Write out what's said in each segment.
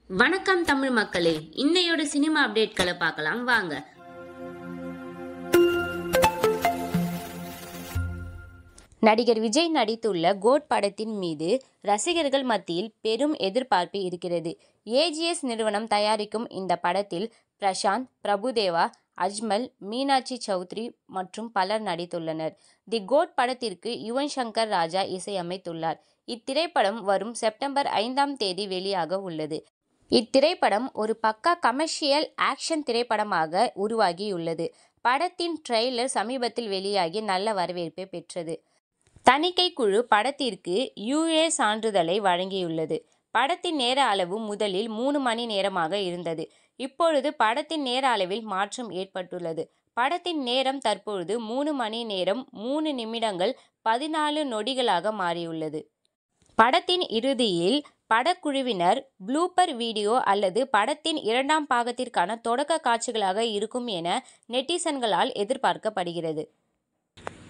வணக்கம் தமிழ் மக்களே, இன்னையோட சினிமா அப்டேட்களை பார்க்கலாம் வாங்க. நடிகர் விஜய் நடித்துள்ள கோட் படத்தின் மீது ரசிகர்கள் மத்தியில் பெரும் எதிர்பார்ப்பு இருக்கிறது. ஏஜிஎஸ் நிறுவனம் தயாரிக்கும் இந்த படத்தில் பிரசாந்த், பிரபுதேவா, அஜ்மல், மீனாட்சி சௌத்ரி மற்றும் பலர் நடித்துள்ளனர். தி கோட் படத்திற்கு யுவன் சங்கர் ராஜா இசையமைத்துள்ளார். இத்திரைப்படம் வரும் செப்டம்பர் 5ஆம் தேதி வெளியாக உள்ளது. இத்திரைப்படம் ஒரு பக்கா கமர்ஷியல் ஆக்ஷன் திரைப்படமாக உருவாகியுள்ளது. படத்தின் ட்ரெய்லர் சமீபத்தில் வெளியாகி நல்ல வரவேற்பை பெற்றது. தணிக்கை குழு படத்திற்கு UA சான்றிதழை வழங்கியுள்ளது. படத்தின் நேர அளவு முதலில் 3 மணி நேரமாக இருந்தது. இப்பொழுது படத்தின் நேர அளவில் மாற்றம் ஏற்பட்டுள்ளது. படத்தின் நேரம் தற்பொழுது 3 மணி நேரம் 3 நிமிடங்கள் 14 நொடிகளாக மாறியுள்ளது. படத்தின் இறுதியில் படக்குழுவினர் ப்ளூப்பர் வீடியோ அல்லது படத்தின் 2ஆம் பாகத்திற்கான தொடக்க காட்சிகளாக இருக்கும் என நெட்டிசன்களால் எதிர்பார்க்கப்படுகிறது.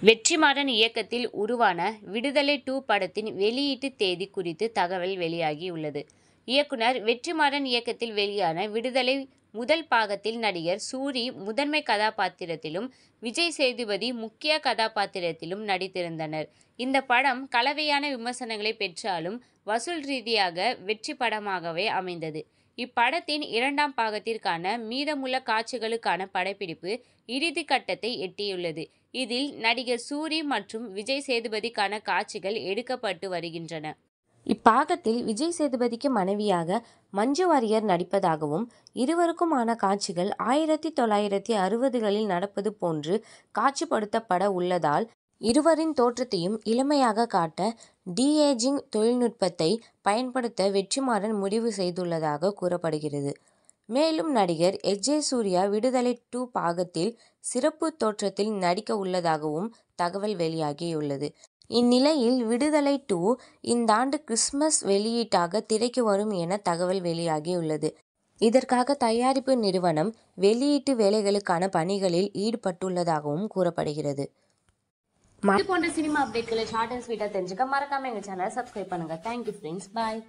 வெற்றிமாறன் இயக்கத்தில் உருவான விடுதலை 2 படத்தின் வெளியீட்டு தேதி குறித்து தகவல் வெளியாகியுள்ளது. இயக்குனர் வெற்றிமாறன் இயக்கத்தில் வெளியான விடுதலை முதல் பாகத்தில் நடிகர் சூரி முதன்மை கதாபாத்திரத்திலும் விஜய் சேதுபதி முக்கிய கதாபாத்திரத்திலும் நடித்திருந்தனர். இந்த படம் கலவையான விமர்சனங்களை பெற்றாலும் வசூல் ரீதியாக வெற்றி படமாகவே அமைந்தது. இப்படத்தின் 2ஆம் பாகத்திற்கான மீதமுள்ள காட்சிகளுக்கான படப்பிடிப்பு இறுதி கட்டத்தை எட்டியுள்ளது. இதில் நடிகர் சூரி மற்றும் விஜய் சேதுபதிக்கான காட்சிகள் எடுக்கப்பட்டு வருகின்றன. இப்பாகத்தில் விஜய் சேதுபதிக்கு மனைவியாக மஞ்சு வாரியர் நடிப்பதாகவும் இருவருக்குமான காட்சிகள் 1960களில் நடப்பது போன்று காட்சிப்படுத்தப்பட உள்ளதால் இருவரின் தோற்றத்தையும் இளமையாக காட்ட டி-ஏஜிங் தொழில்நுட்பத்தை பயன்படுத்த வெற்றிமாறன் முடிவு செய்துள்ளதாக கூறப்படுகிறது. மேலும் நடிகர் எஸ்.ஜே. சூர்யா விடுதலை 2 பாகத்தில் சிறப்பு தோற்றத்தில் நடிக்க உள்ளதாகவும் தகவல் வெளியாகியுள்ளது. இந்நிலையில் விடுதலை 2 இந்தாண்டு கிறிஸ்துமஸ் வெளியீட்டாக திரைக்கு வரும் என தகவல் வெளியாகியுள்ளது. இதற்காக தயாரிப்பு நிறுவனம் வெளியீட்டு வேலைகளுக்கான பணிகளில் ஈடுபட்டுள்ளதாகவும் கூறப்படுகிறது. இது போன்ற சினிமா அப்டேட்களை ஷார்ட் அண்ட் ஸ்வீட்டா தெரிஞ்சுக்க மறக்காம எங்க சேனலை சப்ஸ்கிரைப் பண்ணுங்க. தேங்க்யூ ஃப்ரெண்ட்ஸ், பாய்.